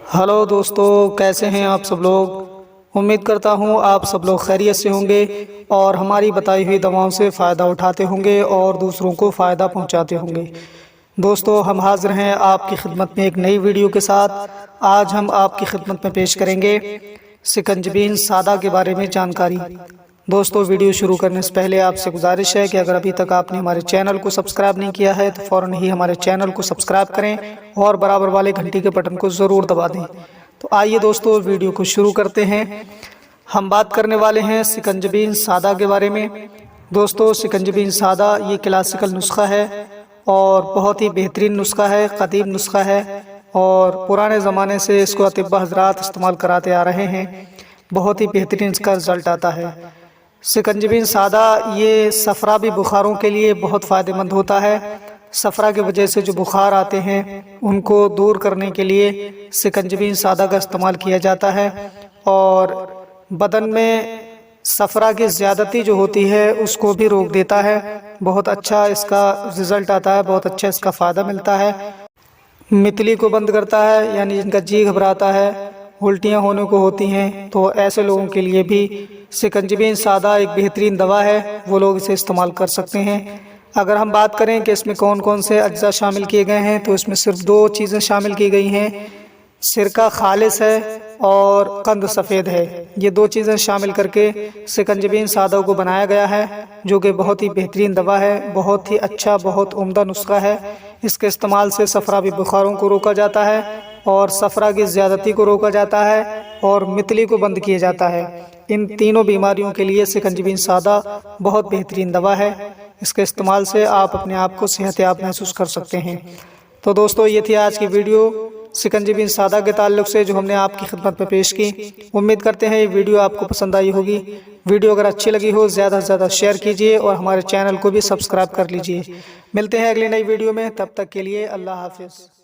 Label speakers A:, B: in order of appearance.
A: Hello दोस्तों, कैसे हैं आप सब लोग। उम्मीद करता हूं आप सब लोग खैरियत से होंगे और हमारी बताई हुई दवाओं से फ़ायदा उठाते होंगे और दूसरों को फ़ायदा पहुंचाते होंगे। दोस्तों, हम हाजिर हैं आपकी खिदमत में एक नई वीडियो के साथ। आज हम आपकी खिदमत में पेश करेंगे सिकंजबीन सादा के बारे में जानकारी। दोस्तों, वीडियो शुरू करने से पहले आपसे गुजारिश है कि अगर अभी तक आपने हमारे चैनल को सब्सक्राइब नहीं किया है तो फ़ौरन ही हमारे चैनल को सब्सक्राइब करें और बराबर वाले घंटी के बटन को ज़रूर दबा दें। तो आइए दोस्तों, वीडियो को शुरू करते हैं। हम बात करने वाले हैं सिकंजबीन सादा के बारे में। दोस्तों, सिकंजबीन सादा ये क्लासिकल नुस्खा है और बहुत ही बेहतरीन नुस्खा है, कदीम नुस्खा है और पुराने ज़माने से इसको अतिब्बा हज़रात इस्तेमाल कराते आ रहे हैं। बहुत ही बेहतरीन इसका रिज़ल्ट आता है। सिकंजबीन सादा ये सफराबी बुखारों के लिए बहुत फ़ायदेमंद होता है। सफरा की वजह से जो बुखार आते हैं उनको दूर करने के लिए सिकंजबीन सादा का इस्तेमाल किया जाता है और बदन में सफरा की ज़्यादती जो होती है उसको भी रोक देता है। बहुत अच्छा इसका रिज़ल्ट आता है, बहुत अच्छा इसका फ़ायदा मिलता है। मितली को बंद करता है, यानी जिनका जी घबराता है, उल्टियाँ होने को होती हैं, तो ऐसे लोगों के लिए भी सिकंजबीन सादा एक बेहतरीन दवा है, वो लोग इसे इस्तेमाल कर सकते हैं। अगर हम बात करें कि इसमें कौन कौन से अज्जा शामिल किए गए हैं तो इसमें सिर्फ दो चीज़ें शामिल की गई हैं। सिरका खालिस है और कंद सफ़ेद है। ये दो चीज़ें शामिल करके सिकंजबीन सादा को बनाया गया है, जो कि बहुत ही बेहतरीन दवा है, बहुत ही अच्छा, बहुत उम्दा नुस्खा है। इसके इस्तेमाल से सफराबी बुखारों को रोका जाता है और सफरा की ज़्यादती को रोका जाता है और मितली को बंद किया जाता है। इन तीनों बीमारियों के लिए सिकंजबीन सादा बहुत बेहतरीन दवा है। इसके इस्तेमाल से आप अपने आप को सेहतयाब महसूस कर सकते हैं। तो दोस्तों, ये थी आज की वीडियो सिकंजबीन सादा के ताल्लुक़ से जो हमने आपकी खिदमत में पेश की। उम्मीद करते हैं ये वीडियो आपको पसंद आई होगी। वीडियो अगर अच्छी लगी हो ज़्यादा से ज़्यादा शेयर कीजिए और हमारे चैनल को भी सब्सक्राइब कर लीजिए। मिलते हैं अगली नई वीडियो में, तब तक के लिए अल्लाह हाफिज़।